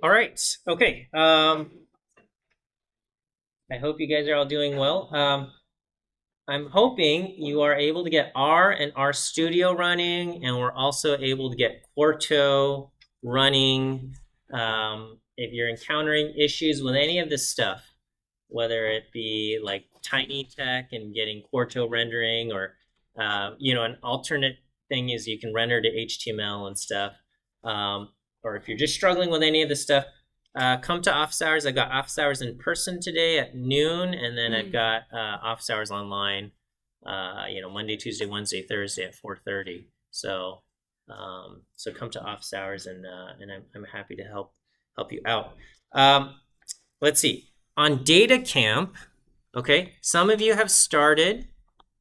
All right. Okay. I hope you guys are all doing well. I'm hoping you are able to get R and R Studio running, and we're also able to get Quarto running. If you're encountering issues with any of this stuff, whether it be like Tiny Tech and getting Quarto rendering, or an alternate thing is you can render to HTML and stuff. Or if you're just struggling with any of this stuff, come to office hours. I got office hours in person today at noon, and then I've got office hours online. Monday, Tuesday, Wednesday, Thursday at 4:30. So come to office hours, and I'm happy to help you out. Let's see. On Data Camp, okay, some of you have started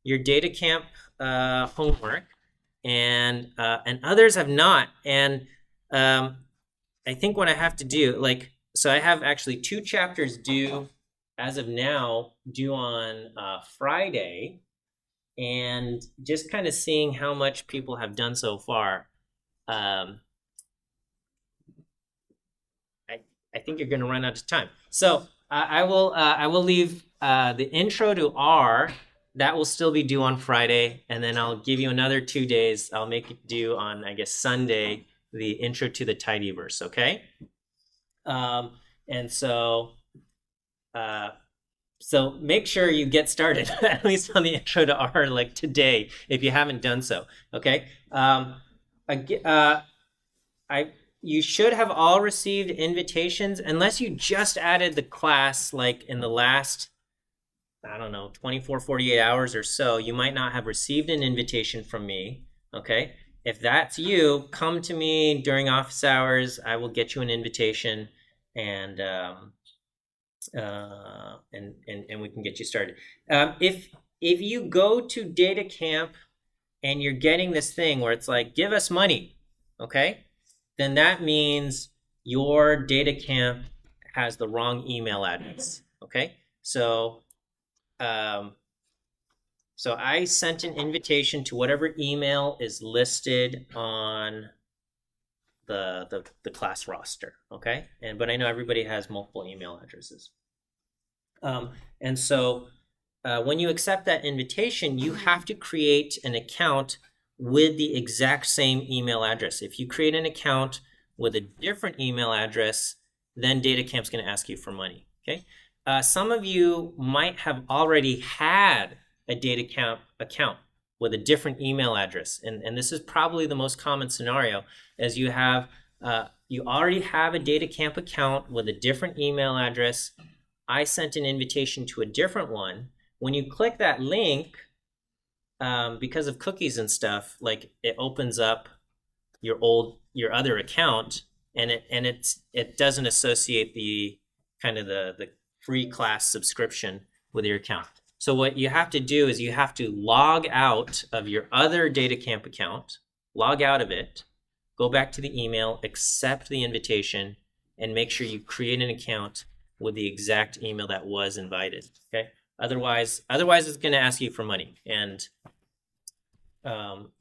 your Data Camp homework, and others have not. And I think what I have to do, so I have actually 2 chapters due as of now, due on Friday, and just kind of seeing how much people have done so far. I think you're going to run out of time. So I will leave the intro to R. That will still be due on Friday, and then I'll give you another 2 days. I'll make it due on, I guess, Sunday, the intro to the tidyverse. Okay. And so make sure you get started at least on the intro to R like today if you haven't done so. Okay. You should have all received invitations unless you just added the class like in the last, I don't know, 24, 48 hours or so. You might not have received an invitation from me. Okay. If that's you, come to me during office hours. I will get you an invitation, and we can get you started. If you go to Data Camp and you're getting this thing where it's like, give us money, okay, then that means your Data Camp has the wrong email address. Okay, so I sent an invitation to whatever email is listed on the class roster. Okay, but I know everybody has multiple email addresses. And so when you accept that invitation, you have to create an account with the exact same email address. If you create an account with a different email address, then DataCamp's going to ask you for money. Okay. Some of you might have already had a DataCamp account with a different email address, and this is probably the most common scenario, as you already have a DataCamp account with a different email address. I sent an invitation to a different one. When you click that link, because of cookies and stuff, like it opens up your other account, and it doesn't associate the kind of the free class subscription with your account. So what you have to do is you have to log out of your other DataCamp account, log out of it, go back to the email, accept the invitation, and make sure you create an account with the exact email that was invited. Okay. Otherwise it's going to ask you for money. And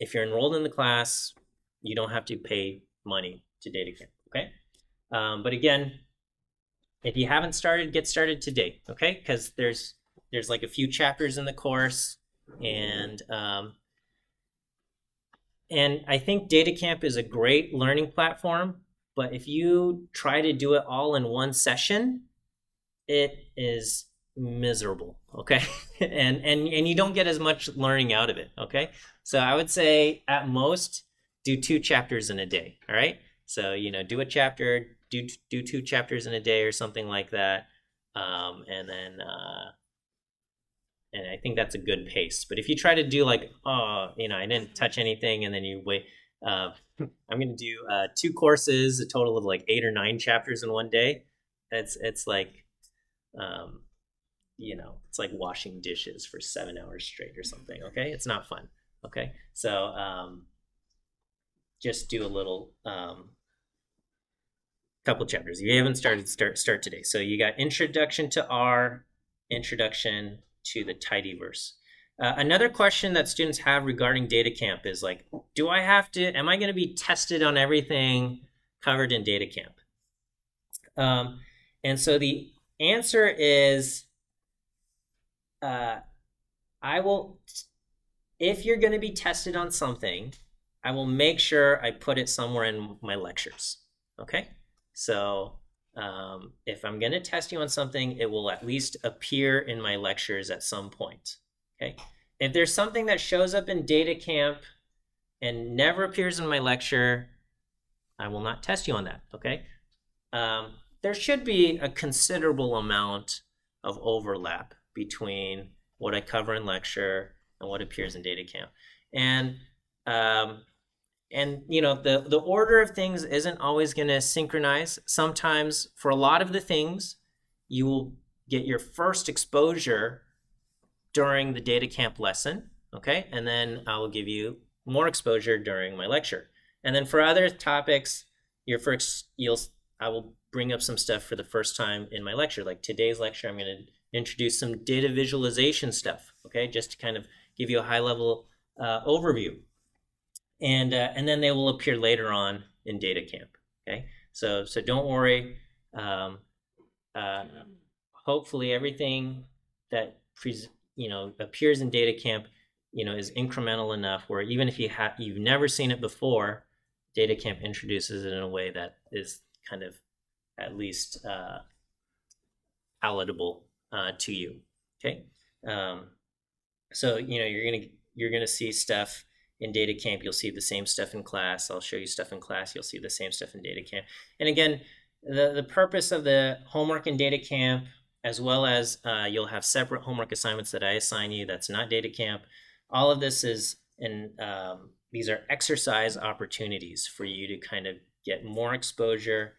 if you're enrolled in the class, you don't have to pay money to DataCamp. Okay. But again, if you haven't started, get started today. Okay, because there's like a few chapters in the course, and I think DataCamp is a great learning platform. But if you try to do it all in one session, it is miserable. Okay. and you don't get as much learning out of it. Okay, so I would say at most do 2 chapters in a day. All right, so do a chapter, do 2 chapters in a day or something like that, and then and I think that's a good pace. But if you try to do like, I didn't touch anything, and then you wait, I'm going to do 2 courses, a total of like 8 or 9 chapters in one day. It's like it's like washing dishes for 7 hours straight or something. Okay, it's not fun. Okay, so just do a little couple chapters. If you haven't started, start today. So you got introduction to R, introduction to the tidyverse. Another question that students have regarding DataCamp is like, am I going to be tested on everything covered in DataCamp? And so the answer is, I will, if you're going to be tested on something, I will make sure I put it somewhere in my lectures. Okay? So if I'm going to test you on something, it will at least appear in my lectures at some point. Okay? If there's something that shows up in DataCamp and never appears in my lecture, I will not test you on that. Okay? There should be a considerable amount of overlap between what I cover in lecture and what appears in DataCamp. And you know, the order of things isn't always going to synchronize. Sometimes for a lot of the things, you will get your first exposure during the DataCamp lesson, okay? And then I will give you more exposure during my lecture. And then for other topics, I will bring up some stuff for the first time in my lecture. Like today's lecture, I'm going to introduce some data visualization stuff, okay? Just to kind of give you a high-level overview. And then they will appear later on in DataCamp, okay? So don't worry. Hopefully everything that appears in DataCamp, is incremental enough where even if you've never seen it before, DataCamp introduces it in a way that is kind of at least palatable to you. Okay, so you're gonna see stuff in DataCamp. You'll see the same stuff in class. I'll show you stuff in class. You'll see the same stuff in DataCamp. And again, the purpose of the homework in DataCamp, as well as you'll have separate homework assignments that I assign you. That's not DataCamp. All of this is these are exercise opportunities for you to kind of get more exposure,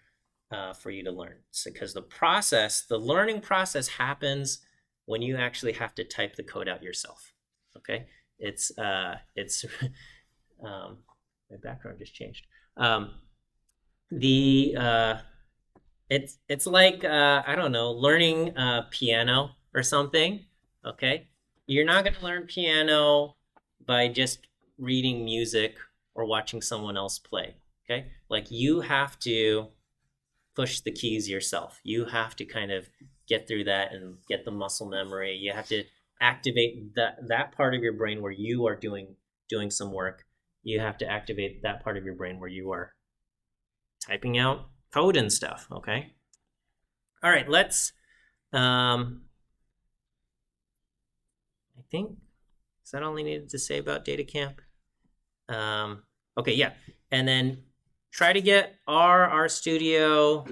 for you to learn. So, because the learning process happens when you actually have to type the code out yourself. Okay, it's my background just changed. It's like I don't know, learning piano or something. Okay, you're not going to learn piano by just reading music or watching someone else play. Okay, like you have to push the keys yourself. You have to kind of get through that and get the muscle memory. You have to activate that part of your brain where you are doing some work. You have to activate that part of your brain where you are typing out code and stuff. Okay. All right. Let's. I think is that all I needed to say about DataCamp? Okay. Yeah. And then try to get RStudio,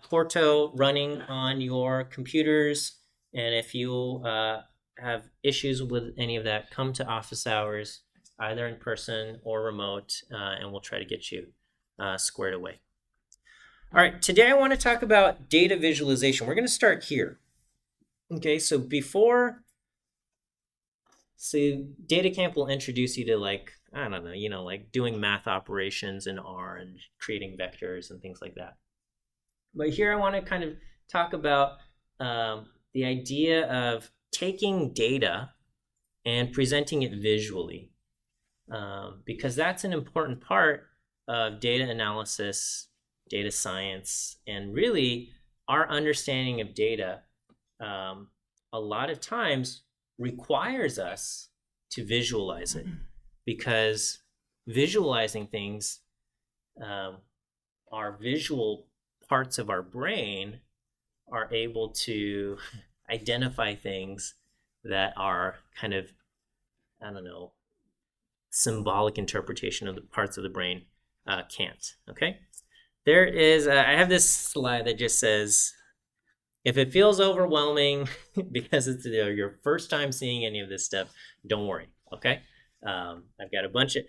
Quarto running on your computers. And if you have issues with any of that, come to office hours, either in person or remote, and we'll try to get you squared away. All right, today I want to talk about data visualization. We're going to start here. Okay, so DataCamp will introduce you to I don't know, like doing math operations in R and creating vectors and things like that. But here I want to kind of talk about the idea of taking data and presenting it visually, because that's an important part of data analysis, data science, and really our understanding of data a lot of times requires us to visualize it, because visualizing things, our visual parts of our brain are able to identify things that are kind of, I don't know, symbolic interpretation of the parts of the brain can't. Okay, there is I have this slide that just says, if it feels overwhelming because it's your first time seeing any of this stuff, don't worry. Okay, I've got a bunch of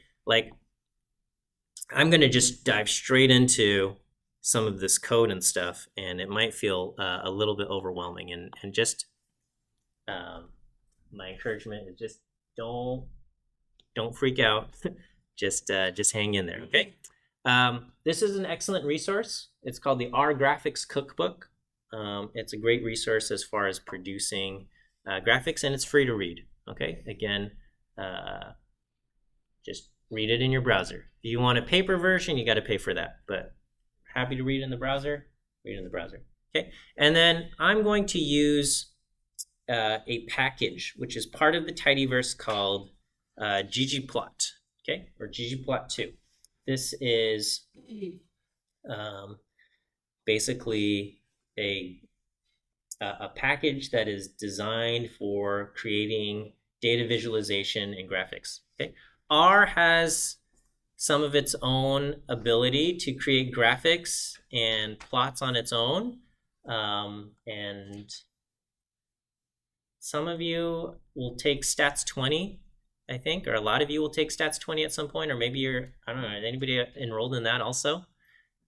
I'm going to just dive straight into some of this code and stuff, and it might feel a little bit overwhelming, and just my encouragement is just don't freak out. just hang in there. Okay. This is an excellent resource. It's called the R Graphics Cookbook. It's a great resource as far as producing graphics, and it's free to read. Okay, again, just read it in your browser. If you want a paper version, you got to pay for that, but happy to read in the browser. read in the browser. Okay, and then I'm going to use a package which is part of the Tidyverse called ggplot, okay, or ggplot2. This is basically a package that is designed for creating data visualization and graphics. Okay, R has some of its own ability to create graphics and plots on its own, and some of you will take Stats 20, I think, or a lot of you will take Stats 20 at some point, or maybe you're, I don't know, anybody enrolled in that also?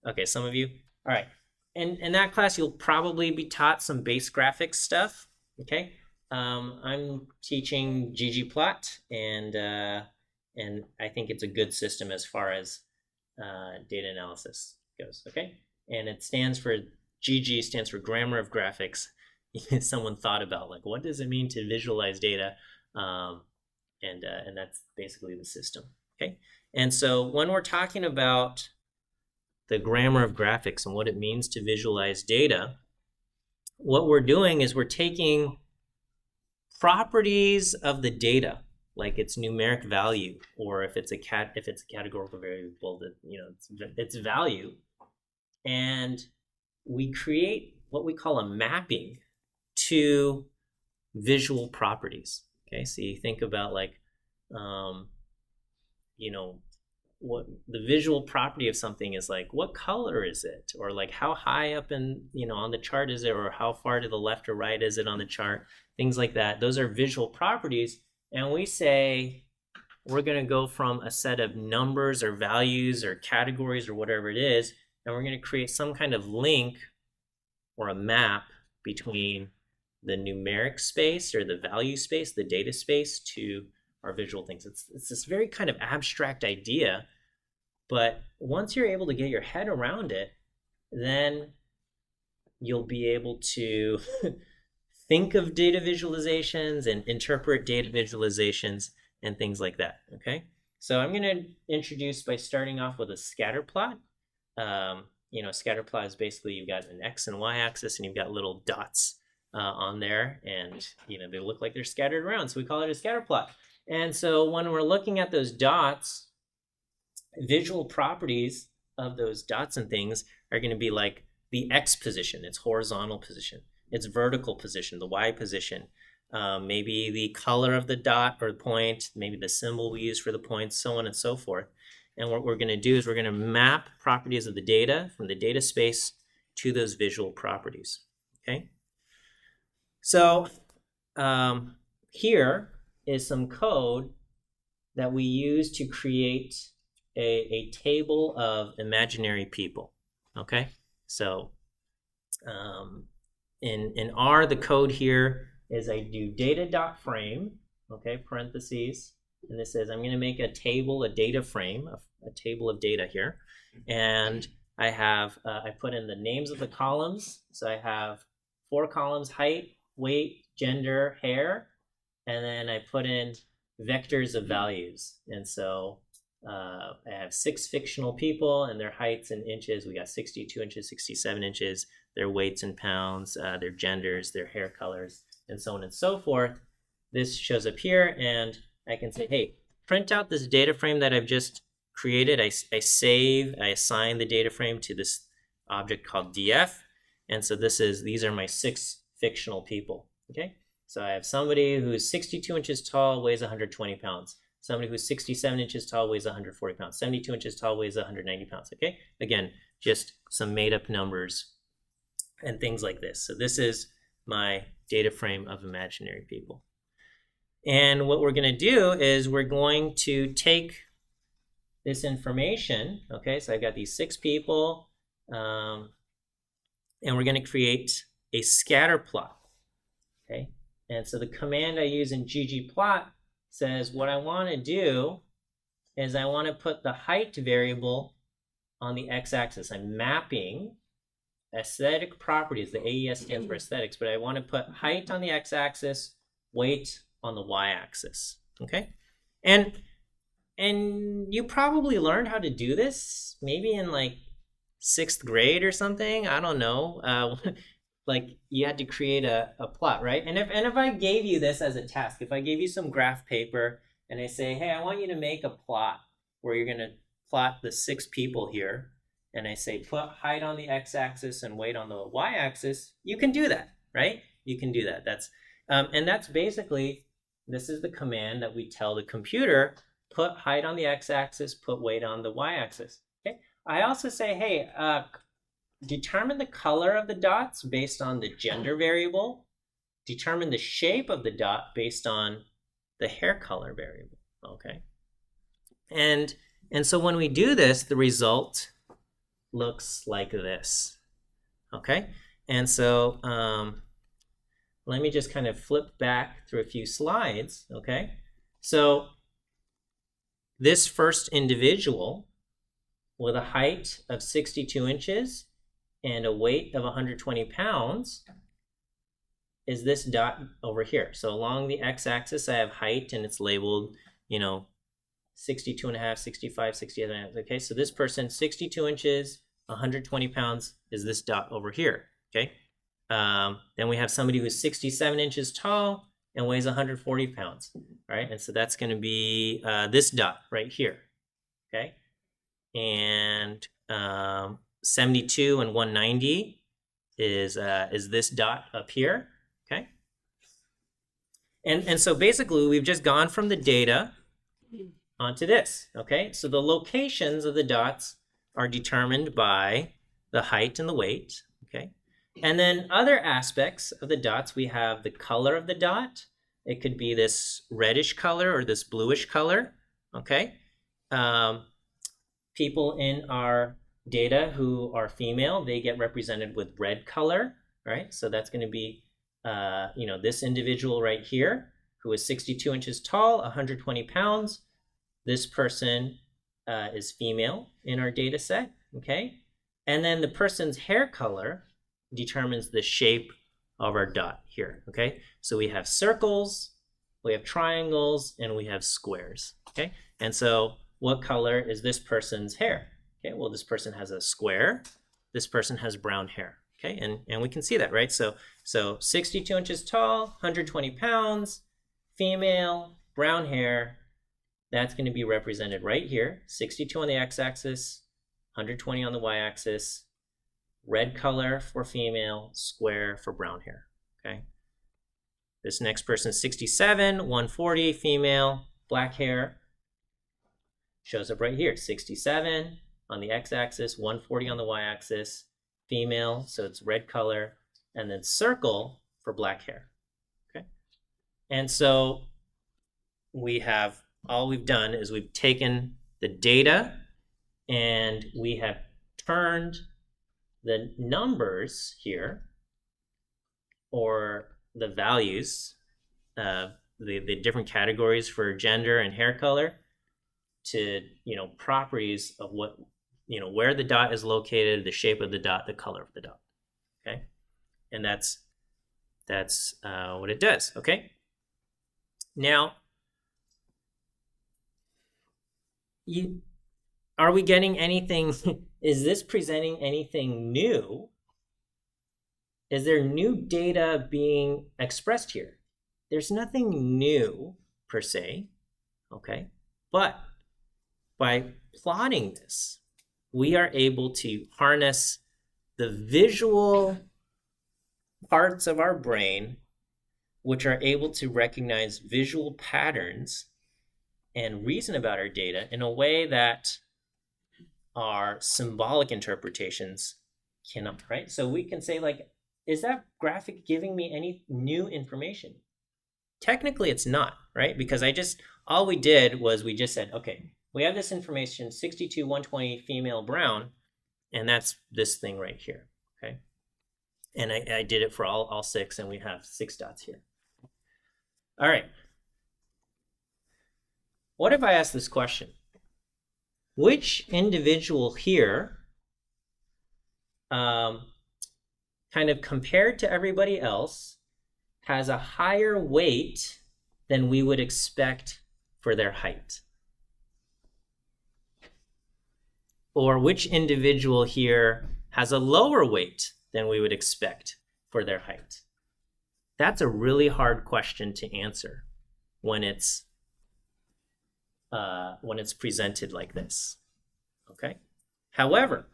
Okay, some of you. All right. And in that class, you'll probably be taught some base graphics stuff, okay? I'm teaching ggplot, and I think it's a good system as far as data analysis goes, okay? And it stands for, GG stands for Grammar of Graphics. Someone thought about, like, what does it mean to visualize data? And that's basically the system, okay? And so when we're talking about the grammar of graphics and what it means to visualize data, what we're doing is we're taking properties of the data, like its numeric value, or if it's a categorical variable, that, you know, its value, and we create what we call a mapping to visual properties. Okay, so you think about, like, you know, what the visual property of something is, like, what color is it, or like how high up in, you know, on the chart is it, or how far to the left or right is it on the chart, things like that. Those are visual properties, and we say we're going to go from a set of numbers or values or categories or whatever it is, and we're going to create some kind of link or a map between the numeric space or the value space, the data space, to our visual things. It's this very kind of abstract idea, but once you're able to get your head around it, then you'll be able to think of data visualizations and interpret data visualizations and things like that, okay? So I'm going to introduce by starting off with a scatter plot. You know, scatter plot is basically, you've got an X and Y axis, and you've got little dots on there, and, you know, they look like they're scattered around, so we call it a scatter plot. And so when we're looking at those dots, visual properties of those dots and things are going to be like the X position, its horizontal position, its vertical position, the Y position, maybe the color of the dot or the point, maybe the symbol we use for the point, so on and so forth. And what we're going to do is we're going to map properties of the data from the data space to those visual properties, okay? So here is some code that we use to create a table of imaginary people, okay? So in R, the code here is I do data.frame, okay, parentheses, and this says I'm going to make a table, a data frame, a table of data here, and I have, I put in the names of the columns, so I have 4 columns: height, weight, gender, hair, and then I put in vectors of values. And so I have 6 fictional people, and their heights in inches. We got 62 inches, 67 inches, their weights in pounds, their genders, their hair colors, and so on and so forth. This shows up here, and I can say, hey, print out this data frame that I've just created. I assign the data frame to this object called df. And so these are my 6 fictional people, okay? So I have somebody who's 62 inches tall, weighs 120 pounds. Somebody who's 67 inches tall, weighs 140 pounds. 72 inches tall, weighs 190 pounds, okay? Again, just some made up numbers and things like this. So this is my data frame of imaginary people. And what we're going to do is we're going to take this information, okay? So I've got these 6 people, and we're going to create a scatter plot, okay? And so the command I use in ggplot says what I want to do is I want to put the height variable on the x-axis. I'm mapping aesthetic properties. The AES stands for aesthetics, but I want to put height on the x-axis, weight on the y-axis, okay? And you probably learned how to do this maybe in like 6th grade or something. I don't know. Like you had to create a plot, right? And if I gave you this as a task, if I gave you some graph paper and I say, hey, I want you to make a plot where you're going to plot the 6 people here, and I say put height on the x-axis and weight on the y-axis, you can do that, right? You can do that. And that's basically, this is the command that we tell the computer, put height on the x-axis, put weight on the y-axis. Okay. I also say, hey, determine the color of the dots based on the gender variable. Determine the shape of the dot based on the hair color variable. Okay. And so when we do this, the result looks like this. Okay. And so let me just kind of flip back through a few slides. Okay. So this first individual with a height of 62 inches and a weight of 120 pounds is this dot over here. So along the x-axis, I have height, and it's labeled, 62 and a half, 65, 68 and a half. Okay, so this person, 62 inches, 120 pounds, is this dot over here. Okay. Then we have somebody who's 67 inches tall and weighs 140 pounds, right? And so that's going to be this dot right here. Okay. And 72 and 190 is this dot up here. Okay. And so basically we've just gone from the data onto this. Okay. So the locations of the dots are determined by the height and the weight. Okay. And then other aspects of the dots, we have the color of the dot. It could be this reddish color or this bluish color. Okay. People in our data who are female, they get represented with red color, right? So that's going to be, this individual right here who is 62 inches tall, 120 pounds. This person is female in our data set, okay? And then the person's hair color determines the shape of our dot here, okay? So we have circles, we have triangles, and we have squares, okay? And so what color is this person's hair? Okay, well, this person has a square. This person has brown hair, okay? And we can see that, right? So 62 inches tall, 120 pounds, female, brown hair. That's going to be represented right here. 62 on the x-axis, 120 on the y-axis, red color for female, square for brown hair, okay? This next person is 67, 140, female, black hair. Shows up right here, 67 on the x-axis, 140 on the y-axis, female, so it's red color, and then circle for black hair, okay? And so all we've done is we've taken the data and we have turned the numbers here, or the values, the different categories for gender and hair color, to properties of what where the dot is located, the shape of the dot, the color of the dot. Okay, and that's what it does. Okay, now are we getting anything? Is this presenting anything new? Is there new data being expressed here? There's nothing new per se. Okay, but by plotting this, we are able to harness the visual parts of our brain, which are able to recognize visual patterns and reason about our data in a way that our symbolic interpretations cannot, right? So we can say, like, is that graphic giving me any new information? Technically, it's not, right? Because all we did was we just said, okay, we have this information, 62, 120, female, brown, and that's this thing right here, okay? And I did it for all 6, and we have 6 dots here. All right. What if I ask this question? Which individual here, kind of compared to everybody else, has a higher weight than we would expect for their height? or which individual here has a lower weight than we would expect for their height? That's a really hard question to answer when it's presented like this, okay? However,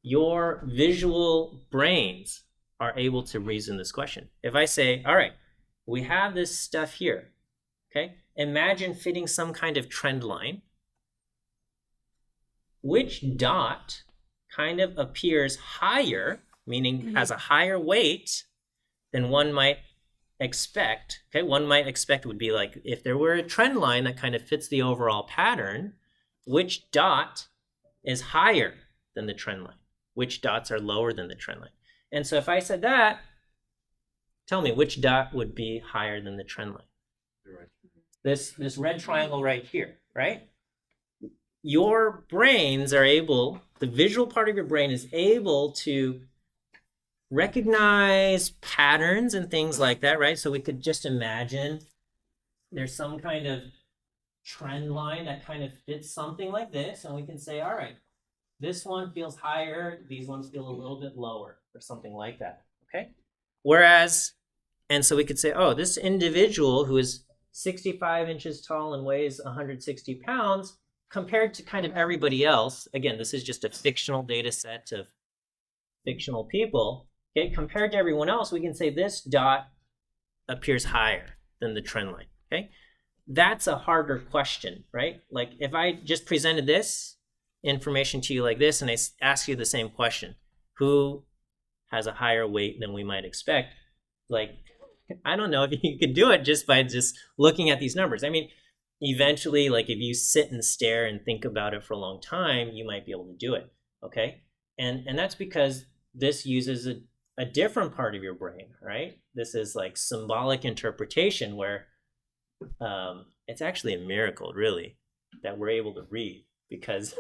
your visual brains are able to reason this question. If I say, all right, we have this stuff here, okay? Imagine fitting some kind of trend line. Which dot kind of appears higher, meaning has a higher weight than one might expect? Okay, one might expect would be like if there were a trend line that kind of fits the overall pattern, which dot is higher than the trend line? Which dots are lower than the trend line? And so if I said that, tell me which dot would be higher than the trend line? Right. This red triangle right here, right? Your brains are able, the visual part of your brain is able to recognize patterns and things like that, right? So we could just imagine there's some kind of trend line that kind of fits something like this, and we can say, all right, this one feels higher, these ones feel a little bit lower, or something like that, okay? Whereas, and so we could say, oh, this individual who is 65 inches tall and weighs 160 pounds, compared to kind of everybody else, again, this is just a fictional data set of fictional people, okay, compared to everyone else, we can say this dot appears higher than the trend line, okay? That's a harder question, right? Like if I just presented this information to you like this and I ask you the same question, who has a higher weight than we might expect? Like, I don't know if you could do it just by just looking at these numbers. I mean, eventually, like if you sit and stare and think about it for a long time, you might be able to do it, okay? And that's because this uses a different part of your brain, right? This is like symbolic interpretation where it's actually a miracle, really, that we're able to read, because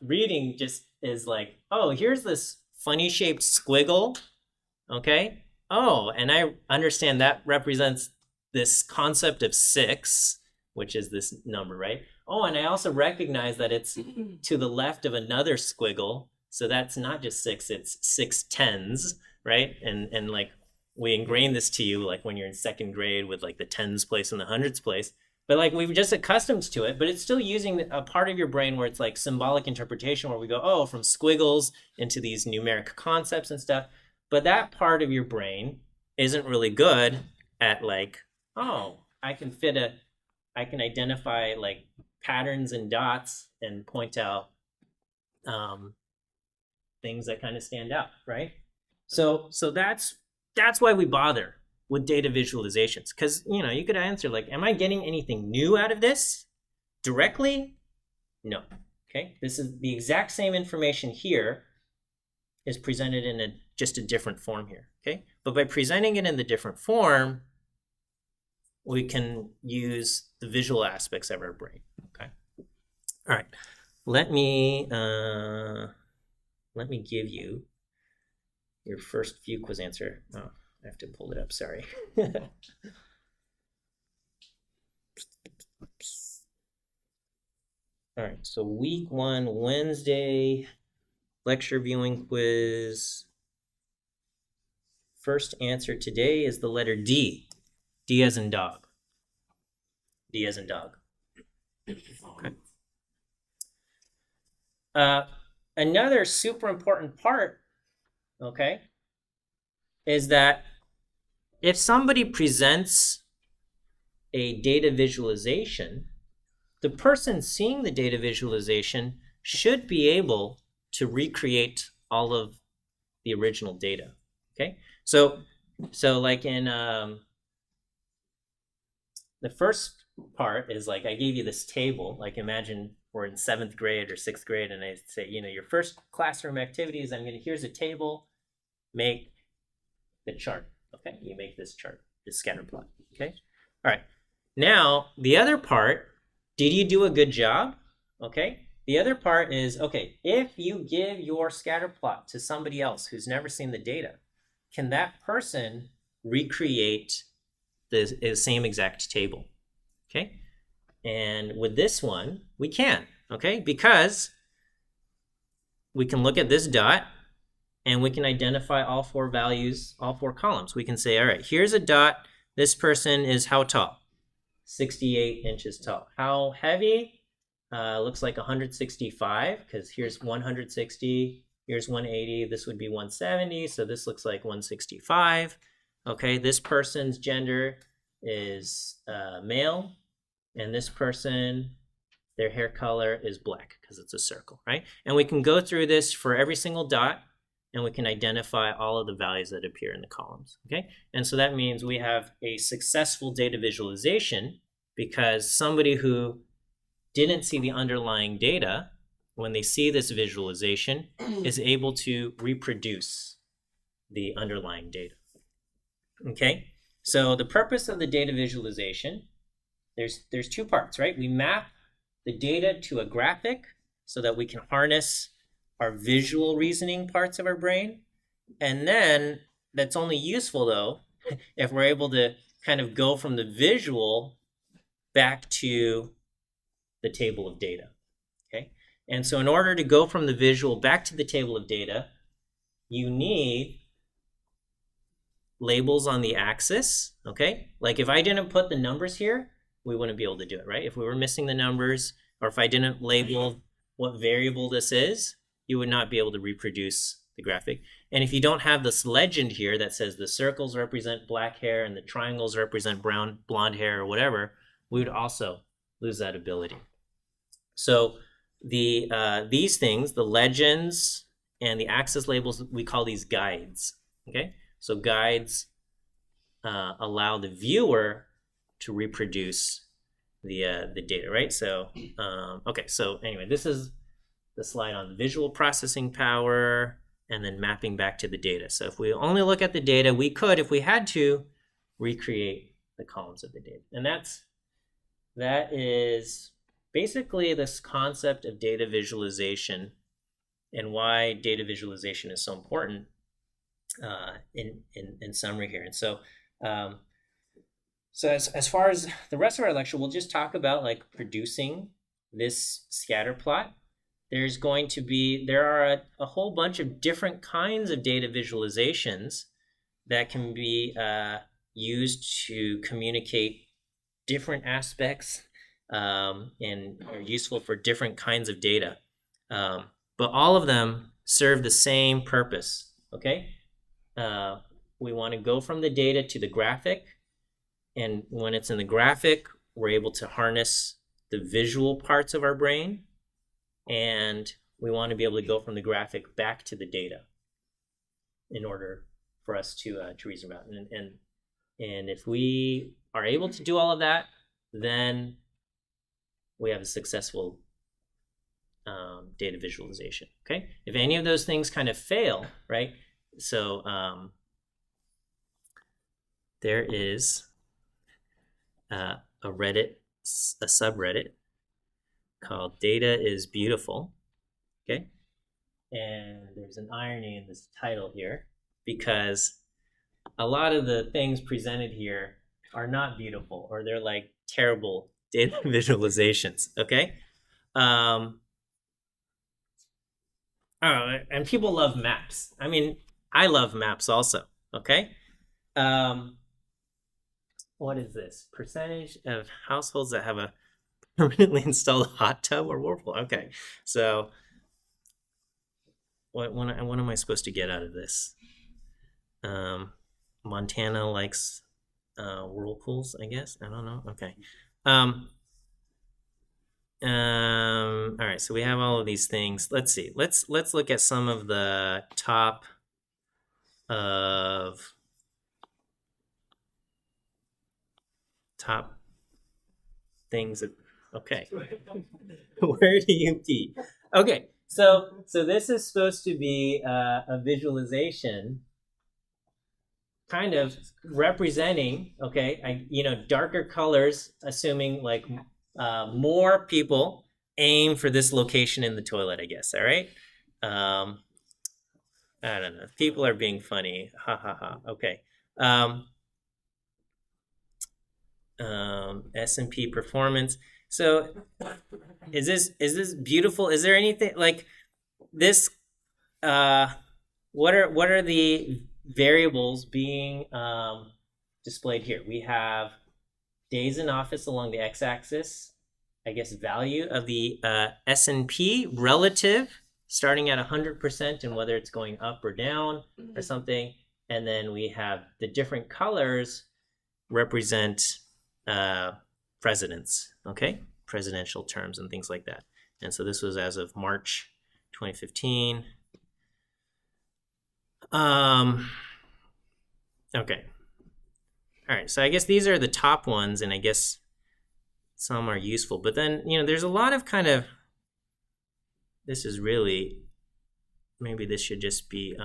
reading just is like, oh, here's this funny shaped squiggle, okay? Oh, and I understand that represents this concept of 6, which is this number, right? Oh, and I also recognize that it's to the left of another squiggle. So that's not just 6, it's 6 tens, right? And like we ingrain this to you like when you're in second grade with like the tens place and the hundreds place. But like we've just accustomed to it, but it's still using a part of your brain where it's like symbolic interpretation where we go, oh, from squiggles into these numeric concepts and stuff. But that part of your brain isn't really good at like, oh, I can identify like patterns and dots and point out things that kind of stand out, right? So that's why we bother with data visualizations, because you could answer like, am I getting anything new out of this directly? No. Okay, this is the exact same information here is presented in just a different form here. Okay, but by presenting it in the different form, we can use the visual aspects of our brain. Okay. All right. Let me give you your first few quiz answer. Oh, I have to pull it up. Sorry. All right. So week 1, Wednesday, lecture viewing quiz. First answer today is the letter D. D as in dog. D as in dog. Okay. Another super important part, okay, is that if somebody presents a data visualization, the person seeing the data visualization should be able to recreate all of the original data, okay? So like in the first part is like I gave you this table, like imagine we're in 7th grade or 6th grade and I say, your first classroom activities, here's a table, make the chart, okay? You make this chart, this scatter plot, okay? All right, now the other part, did you do a good job? Okay, the other part is, okay, if you give your scatter plot to somebody else who's never seen the data, can that person recreate the same exact table? Okay, and with this one, we can. okay? Because we can look at this dot and we can identify all four values, all four columns. We can say, all right, here's a dot. This person is how tall? 68 inches tall. How heavy? Looks like 165, because here's 160, here's 180, this would be 170, so this looks like 165. Okay, this person's gender is male, and this person, their hair color is black, because it's a circle, right? And we can go through this for every single dot, and we can identify all of the values that appear in the columns, okay? And so that means we have a successful data visualization, because somebody who didn't see the underlying data, when they see this visualization, is able to reproduce the underlying data, okay? So the purpose of the data visualization, there's two parts, right? We map the data to a graphic so that we can harness our visual reasoning parts of our brain. And then that's only useful, though, if we're able to kind of go from the visual back to the table of data, okay? And so in order to go from the visual back to the table of data, you need labels on the axis, okay? Like if I didn't put the numbers here, we wouldn't be able to do it, right? If we were missing the numbers, or if I didn't label what variable this is, you would not be able to reproduce the graphic. And if you don't have this legend here that says the circles represent black hair and the triangles represent blonde hair or whatever, we would also lose that ability. So these things, the legends and the axis labels, we call these guides, okay? So guides allow the viewer to reproduce the data, right? So, okay, so anyway, this is the slide on visual processing power and then mapping back to the data. So if we only look at the data, we could, if we had to, recreate the columns of the data. And that is basically this concept of data visualization and why data visualization is so important in summary here. And so, so as far as the rest of our lecture, we'll just talk about like producing this scatter plot. There are a whole bunch of different kinds of data visualizations that can be used to communicate different aspects and are useful for different kinds of data. But all of them serve the same purpose, okay? We want to go from the data to the graphic, and when it's in the graphic, we're able to harness the visual parts of our brain, and we want to be able to go from the graphic back to the data in order for us to reason about it. And if we are able to do all of that, then we have a successful data visualization, okay? If any of those things kind of fail, right? So there is a subreddit called Data is Beautiful, okay? And there's an irony in this title here, because a lot of the things presented here are not beautiful, or they're like terrible data visualizations, okay? And people love maps. I mean, I love maps also, okay? What is this? Percentage of households that have a permanently installed hot tub or whirlpool. Okay, so what am I supposed to get out of this? Montana likes whirlpools, I guess. I don't know. Okay. All right, so we have all of these things. Let's see. Let's look at some of the top things that, okay. Where do you pee? Okay, so this is supposed to be a visualization kind of representing, okay, darker colors, assuming like more people aim for this location in the toilet, I guess, all right? I don't know. People are being funny. Ha ha ha. Okay. S&P performance. So is this beautiful? Is there anything like this? What are the variables being displayed here? We have days in office along the x-axis, I guess value of the S&P relative, starting at 100% and whether it's going up or down or something. And then we have the different colors represent presidents, okay? Presidential terms and things like that. And so this was as of March 2015. Okay. All right, so I guess these are the top ones, and I guess some are useful. But then, there's a lot of kind of, this is really, maybe this should just be,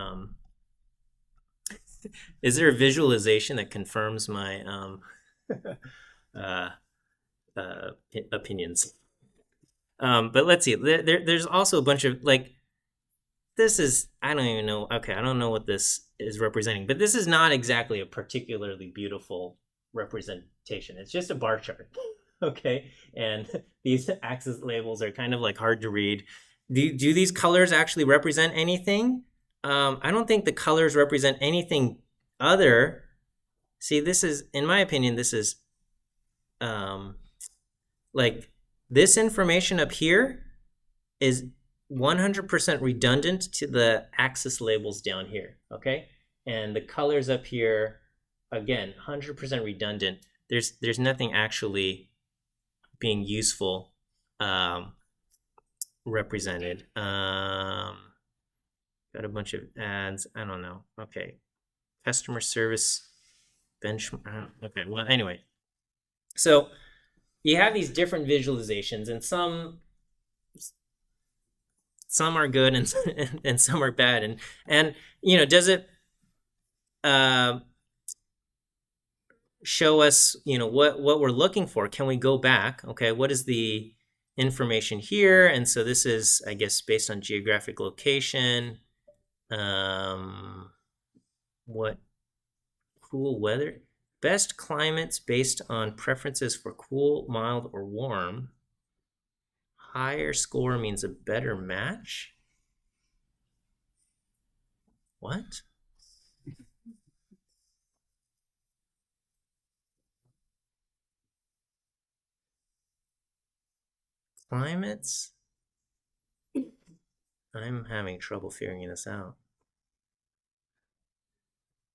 is there a visualization that confirms my opinions? But let's see, there's also a bunch of, like, this is, I don't even know, okay, I don't know what this is representing, but this is not exactly a particularly beautiful representation. It's just a bar chart, okay? And these axis labels are kind of like hard to read. Do these colors actually represent anything? I don't think the colors represent anything other. See, this is, in my opinion, this is like this information up here is 100% redundant to the axis labels down here, okay? And the colors up here, again, 100% redundant. There's nothing actually being useful represented. Got a bunch of ads. I don't know. Okay. Customer service benchmark. Okay. Well, anyway. So you have these different visualizations, and some are good and some are bad. And does it show us, what we're looking for? Can we go back? Okay. What is the information here? And so this is, I guess, based on geographic location. What cool weather? Best climates based on preferences for cool, mild, or warm. Higher score means a better match? What? Climates? I'm having trouble figuring this out.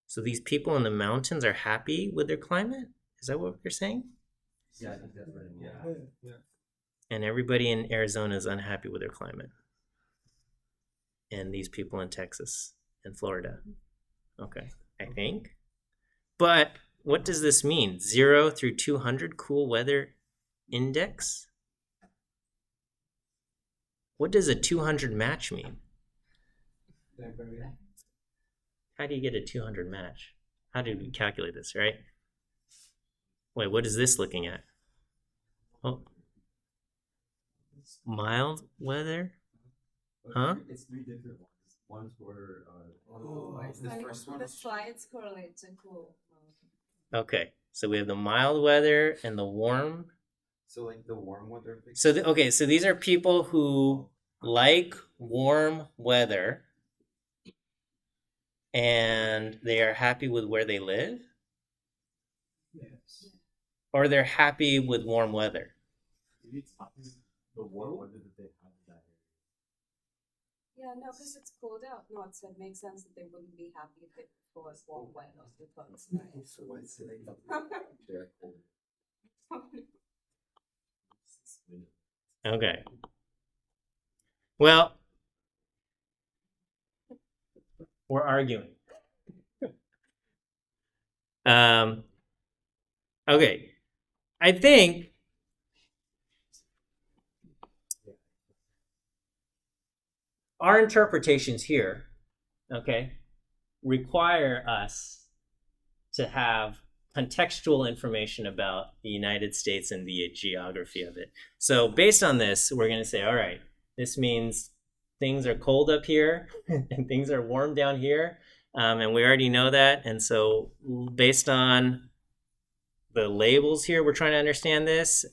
So these people in the mountains are happy with their climate? Is that what you're saying? Yeah, I think that's right. Yeah. And everybody in Arizona is unhappy with their climate. And these people in Texas and Florida. Okay, I think. But what does this mean? 0 through 200 cool weather index? What does a 200 match mean? How do you get a 200 match? How do we calculate this, right? Wait, what is this looking at? Oh, mild weather? Huh? It's 3 different ones. One's for The slides correlate to cool. Okay, so we have the mild weather and the warm. So like the warm weather. So okay, so these are people who like warm weather and they are happy with where they live? Yes. Or they're happy with warm weather? The warm weather that they have in that area. Yeah, no, because it's cold out north, so it makes sense that they wouldn't be happy if it was warm weather because So it's like Okay. Well, we're arguing. Okay. I think our interpretations here, okay, require us to have contextual information about the United States and the geography of it. So based on this, we're going to say, all right, this means things are cold up here and things are warm down here. And we already know that. And so based on the labels here, we're trying to understand this.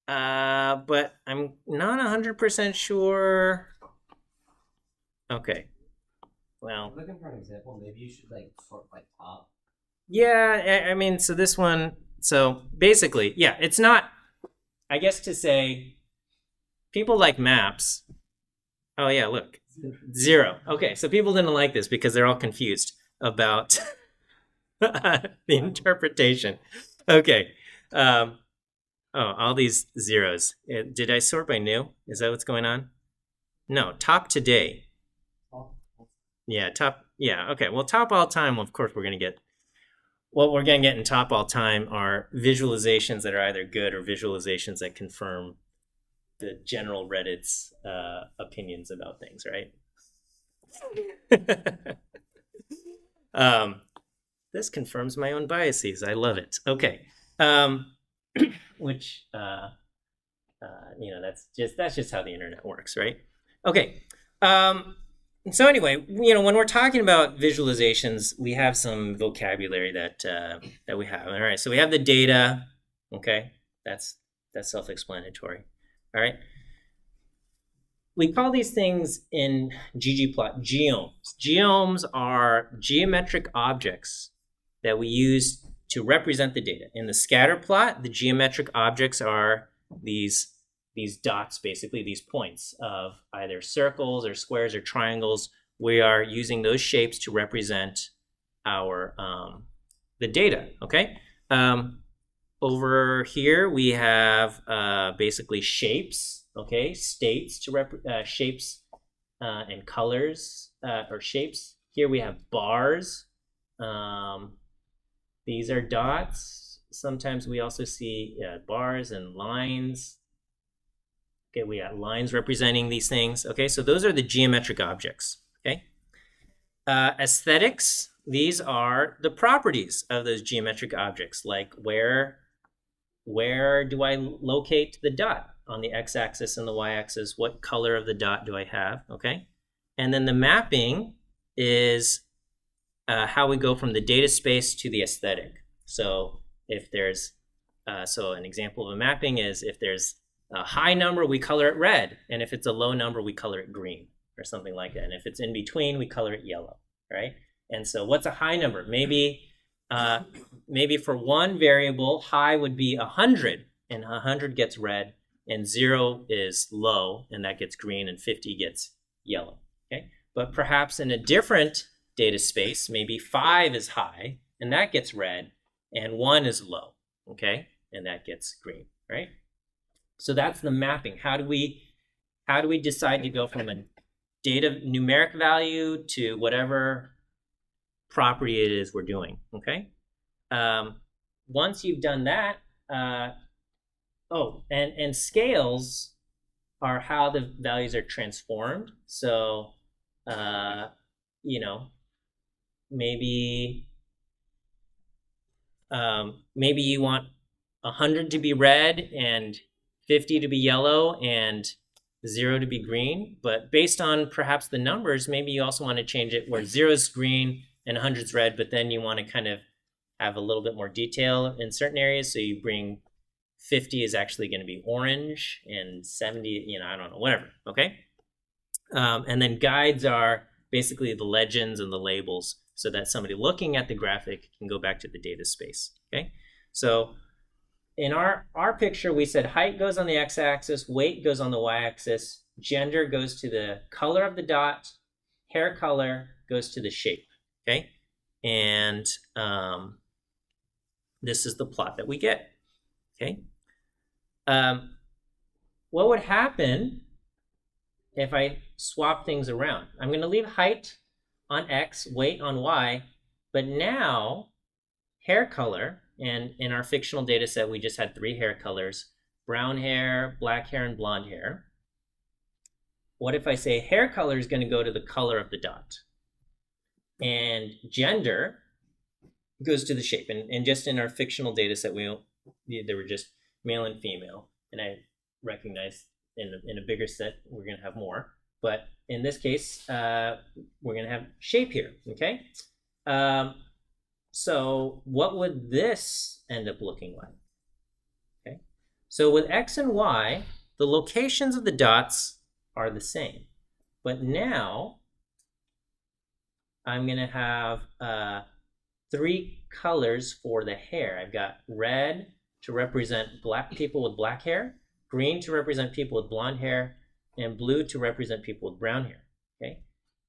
but I'm not 100% sure. Okay. Well, I'm looking for an example. Maybe you should like sort by top. yeah, I mean, so this one, so basically, yeah, it's not, I guess to say, people like maps. Oh, yeah, look, 0. Okay, so people didn't like this because they're all confused about the interpretation. Okay. Oh, all these zeros. Did I sort by new? Is that what's going on? No, top today. Yeah, top. Yeah, okay. Well, top all time, well, of course, we're going to get. What we're going to get in top all time are visualizations that are either good or visualizations that confirm the general Reddit's opinions about things, right? This confirms my own biases. I love it. Okay. Which, that's just how the internet works, right? Okay. So anyway, when we're talking about visualizations, we have some vocabulary that we have. All right, so we have the data. Okay, that's self-explanatory. All right. We call these things in ggplot geomes. Geomes are geometric objects that we use to represent the data. In the scatter plot, the geometric objects are these dots, basically these points of either circles or squares or triangles. We are using those shapes to represent our the data. Okay. Over here we have basically shapes. Okay, states to shapes and colors or shapes. Here we have bars. These are dots. Sometimes we also see bars and lines. Okay, we got lines representing these things. Okay, so those are the geometric objects. Okay, aesthetics. These are the properties of those geometric objects, like where do I locate the dot on the x-axis and the y-axis? What color of the dot do I have? Okay, and then the mapping is how we go from the data space to the aesthetic. So if there's so an example of a mapping is if there's a high number, we color it red. And if it's a low number, we color it green or something like that. And if it's in between, we color it yellow, right? And so what's a high number? Maybe for one variable, high would be 100, and 100 gets red, and 0 is low, and that gets green, and 50 gets yellow, okay? But perhaps in a different data space, maybe 5 is high, and that gets red, and 1 is low, okay? And that gets green, right? So that's the mapping. How do we decide to go from a data numeric value to whatever property it is we're doing, okay? Once you've done that, and scales are how the values are transformed. So, maybe you want 100 to be red and 50 to be yellow and 0 to be green, but based on perhaps the numbers, maybe you also want to change it where 0 is green and 100 is red, but then you want to kind of have a little bit more detail in certain areas. So you bring 50 is actually going to be orange and 70, I don't know, whatever, okay? And then guides are basically the legends and the labels so that somebody looking at the graphic can go back to the data space, okay? So in our picture, we said height goes on the x-axis, weight goes on the y-axis, gender goes to the color of the dot, hair color goes to the shape, okay? And this is the plot that we get, okay? What would happen if I swap things around? I'm going to leave height on x, weight on y, but now hair color, and in our fictional data set, we just had 3 hair colors: brown hair, black hair, and blonde hair. What if I say hair color is going to go to the color of the dot, and gender goes to the shape? And just in our fictional data set, they were just male and female. And I recognize in a bigger set, we're going to have more. But in this case, we're going to have shape here, okay? So what would this end up looking like? Okay. So with X and Y, the locations of the dots are the same. But now I'm going to have 3 colors for the hair. I've got red to represent black people with black hair, green to represent people with blonde hair, and blue to represent people with brown hair. Okay.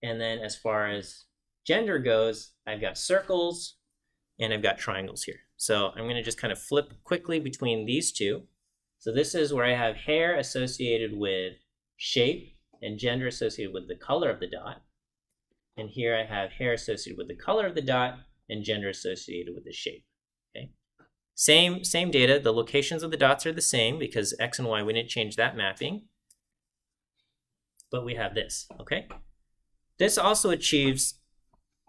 And then as far as gender goes, I've got circles and I've got triangles here. So I'm going to just kind of flip quickly between these two. So this is where I have hair associated with shape and gender associated with the color of the dot. And here I have hair associated with the color of the dot and gender associated with the shape. Okay. Same data. The locations of the dots are the same because X and Y, we didn't change that mapping. But we have this, okay? This also achieves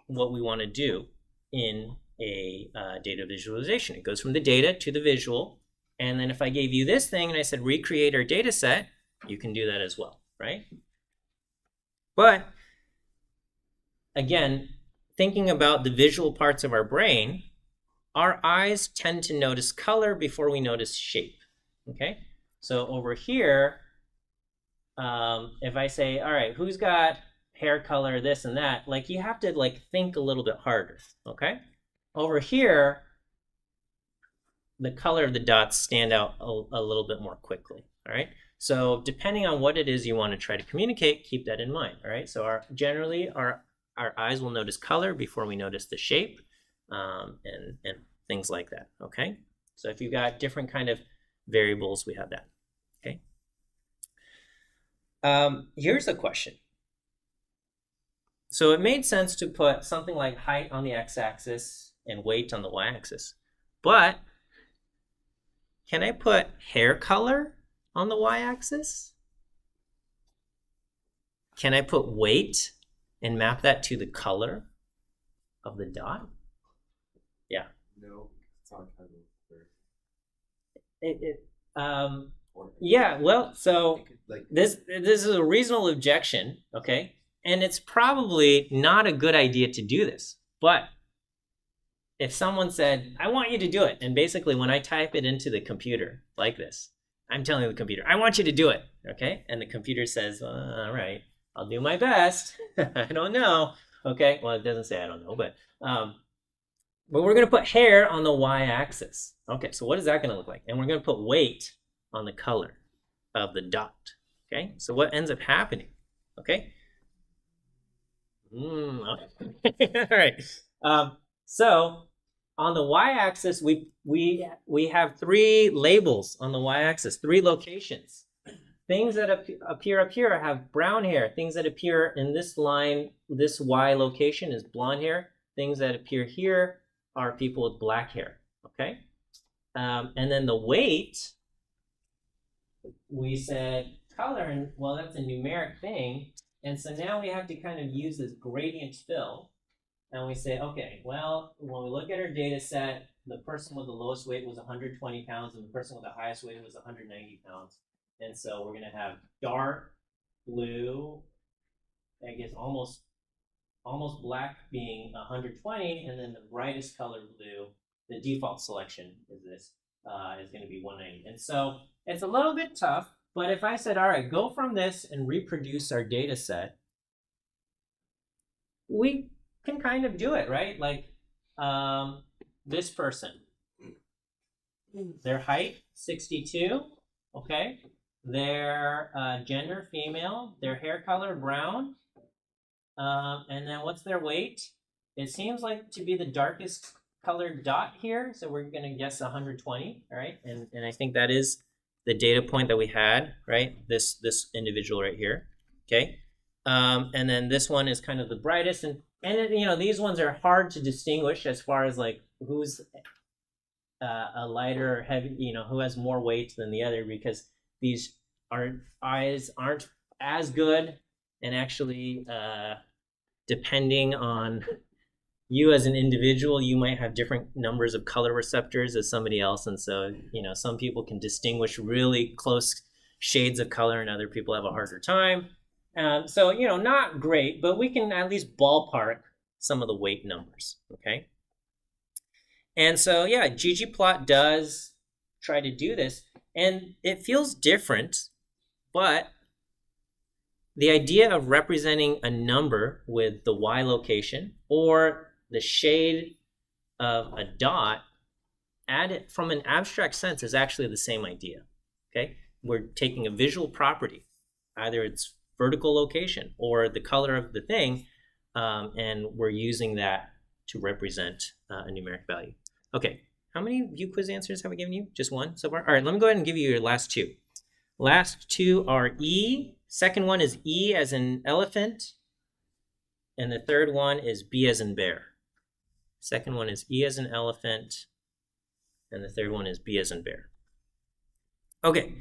what we want to do in a data visualization. It goes from the data to the visual. And then if I gave you this thing and I said recreate our data set, you can do that as well, right? But again, thinking about the visual parts of our brain, our eyes tend to notice color before we notice shape, okay? So over here, if I say, all right, who's got hair color, this and that, like you have to like think a little bit harder, okay? Over here, the color of the dots stand out a little bit more quickly, all right? So depending on what it is you want to try to communicate, keep that in mind, all right? So generally our eyes will notice color before we notice the shape and things like that, okay? So if you've got different kind of variables, we have that, okay? Here's a question. So it made sense to put something like height on the x-axis and weight on the y-axis, but can I put hair color on the y-axis? Can I put weight and map that to the color of the dot? Yeah. No, it's not kind of yeah, well, so like this is a reasonable objection, okay? And it's probably not a good idea to do this. But if someone said, I want you to do it, and basically when I type it into the computer like this, I'm telling the computer, I want you to do it, okay? And the computer says, all right, I'll do my best. I don't know, okay? Well, it doesn't say I don't know, but we're going to put hair on the y-axis. Okay, so what is that going to look like? And we're going to put weight on the color of the dot, okay? So what ends up happening, okay? All right. So on the y-axis, we have 3 labels on the y-axis, 3 locations. Things that appear up here have brown hair. Things that appear in this line, this y location is blonde hair. Things that appear here are people with black hair, okay? And then the weight, we said color, and well, that's a numeric thing. And so now we have to kind of use this gradient fill. And we say, okay, well, when we look at our data set, the person with the lowest weight was 120 pounds and the person with the highest weight was 190 pounds. And so we're going to have dark blue, I guess almost black being 120, and then the brightest color blue, the default selection is this, is going to be 190. And so it's a little bit tough, but if I said, all right, go from this and reproduce our data set, we can kind of do it, right? Like this person, their height, 62, okay? Their gender, female, their hair color, brown, and then what's their weight? It seems like to be the darkest colored dot here, so we're gonna guess 120, all right? And I think that is the data point that we had, right? This individual right here, okay? And then this one is kind of the brightest, and you know, these ones are hard to distinguish as far as like who's a lighter or heavy, you know, who has more weight than the other, because these eyes aren't as good, and actually depending on you as an individual, you might have different numbers of color receptors as somebody else, and so, you know, some people can distinguish really close shades of color and other people have a harder time. So, you know, not great, but we can at least ballpark some of the weight numbers, okay? And so, yeah, ggplot does try to do this. And it feels different, but the idea of representing a number with the Y location or the shade of a dot added from an abstract sense is actually the same idea. Okay, we're taking a visual property, either its vertical location or the color of the thing, and we're using that to represent a numeric value. Okay, how many view quiz answers have I given you? Just one so far? All right, let me go ahead and give you your last two. Last two are E. Second one is E as in elephant. And the third one is B as in bear. Second one is E as in elephant. And the third one is B as in bear. Okay.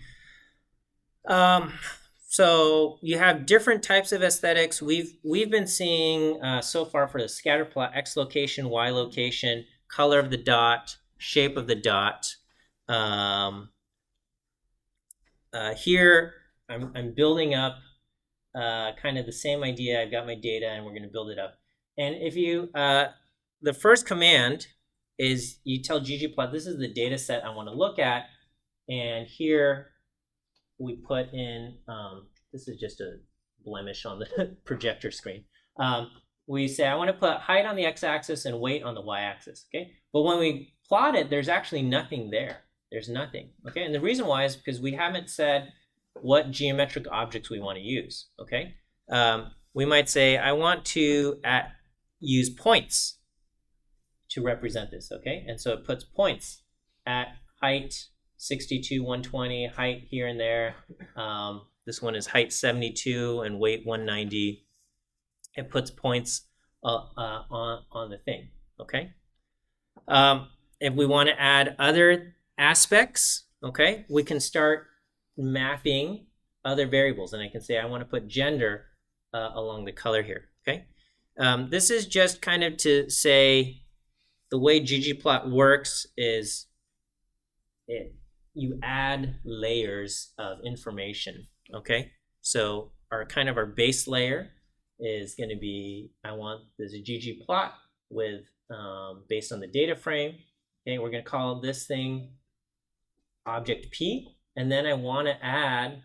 So you have different types of aesthetics. We've been seeing so far for the scatter plot, X location, Y location, color of the dot, shape of the dot. Here I'm building up kind of the same idea. I've got my data and we're going to build it up. And if you, the first command is you tell ggplot, this is the data set I want to look at. And here we put in, this is just a blemish on the projector screen. We say, I want to put height on the x-axis and weight on the y-axis, okay? But when we plot it, there's actually nothing there. There's nothing, okay? And the reason why is because we haven't said what geometric objects we want to use, okay? We might say, I want to use points to represent this, okay? And so it puts points at height 62, 120, height here and there. This one is height 72 and weight 190. It puts points on the thing, okay? If we want to add other aspects, okay, we can start mapping other variables. And I can say I want to put gender along the color here, okay? This is just kind of to say the way ggplot works is you add layers of information, okay? So our base layer is going to be, I want this ggplot with, based on the data frame, okay? We're going to call this thing object P, and then I want to add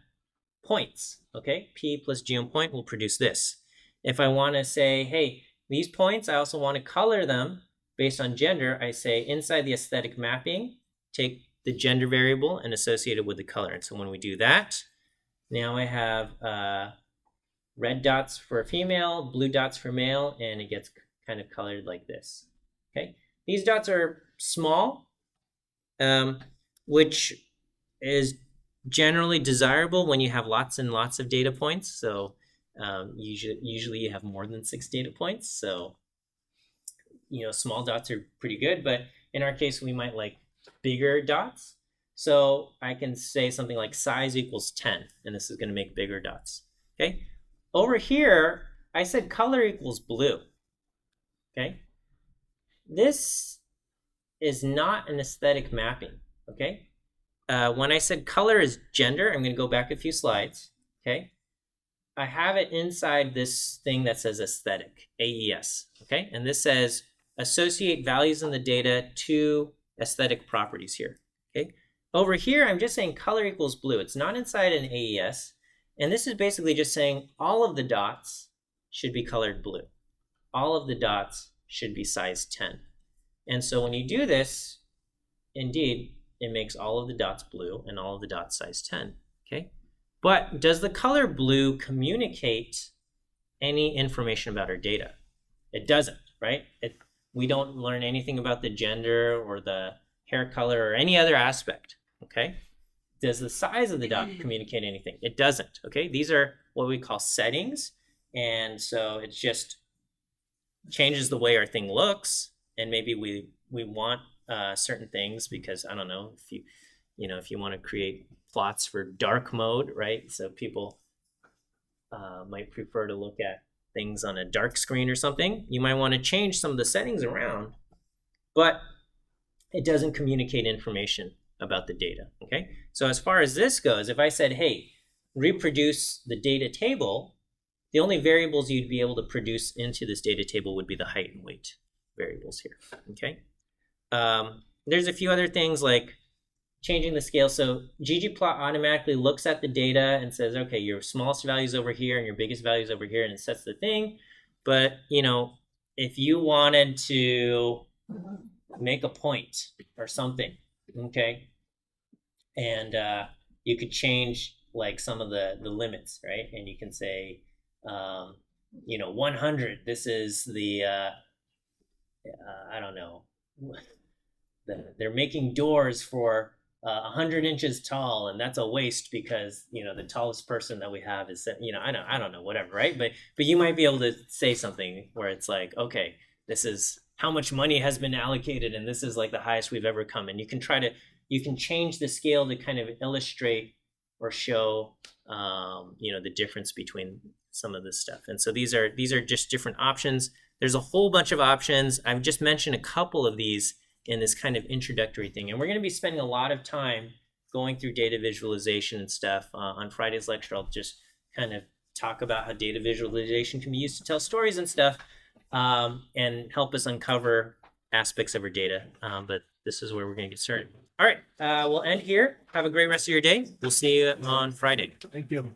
points, okay? P plus geoPoint will produce this. If I want to say, hey, these points, I also want to color them based on gender, I say inside the aesthetic mapping, take the gender variable and associate it with the color. And so when we do that, now I have red dots for female, blue dots for male, and it gets kind of colored like this, okay? These dots are small, which is generally desirable when you have lots and lots of data points. So usually you have more than 6 data points. So, small dots are pretty good, but in our case, we might like bigger dots. So I can say something like size equals 10, and this is going to make bigger dots, okay? Over here, I said color equals blue, okay? This is not an aesthetic mapping, okay? When I said color is gender, I'm going to go back a few slides, okay? I have it inside this thing that says aesthetic, AES, okay? And this says associate values in the data to aesthetic properties here, okay? Over here, I'm just saying color equals blue. It's not inside an AES. And this is basically just saying all of the dots should be colored blue. All of the dots should be size 10. And so when you do this, indeed, it makes all of the dots blue and all of the dots size 10, okay? But does the color blue communicate any information about our data? It doesn't, right? We don't learn anything about the gender or the hair color or any other aspect, okay? Does the size of the dot communicate anything? It doesn't, okay? These are what we call settings. And so it just changes the way our thing looks. And maybe we want certain things because, I don't know, if you want to create plots for dark mode, right? So people might prefer to look at things on a dark screen or something. You might want to change some of the settings around, but it doesn't communicate information about the data, okay? So as far as this goes, if I said, hey, reproduce the data table, the only variables you'd be able to produce into this data table would be the height and weight variables here, okay? There's a few other things like changing the scale. So ggplot automatically looks at the data and says, okay, your smallest value is over here and your biggest value is over here, and it sets the thing. But, you know, if you wanted to make a point or something, okay, and you could change like some of the limits, right? And you can say, you know, 100, this is the, I don't know, they're making doors for 100 inches tall, and that's a waste because, you know, the tallest person that we have is, you know, I don't know, whatever, right? But you might be able to say something where it's like, okay, this is how much money has been allocated, and this is like the highest we've ever come. And you can change the scale to kind of illustrate or show, you know, the difference between some of this stuff. And so these are just different options. There's a whole bunch of options. I've just mentioned a couple of these in this kind of introductory thing. And we're going to be spending a lot of time going through data visualization and stuff. On Friday's lecture, I'll just kind of talk about how data visualization can be used to tell stories and stuff, and help us uncover aspects of our data. But this is where we're going to get started. All right, we'll end here. Have a great rest of your day. We'll see you on Friday. Thank you.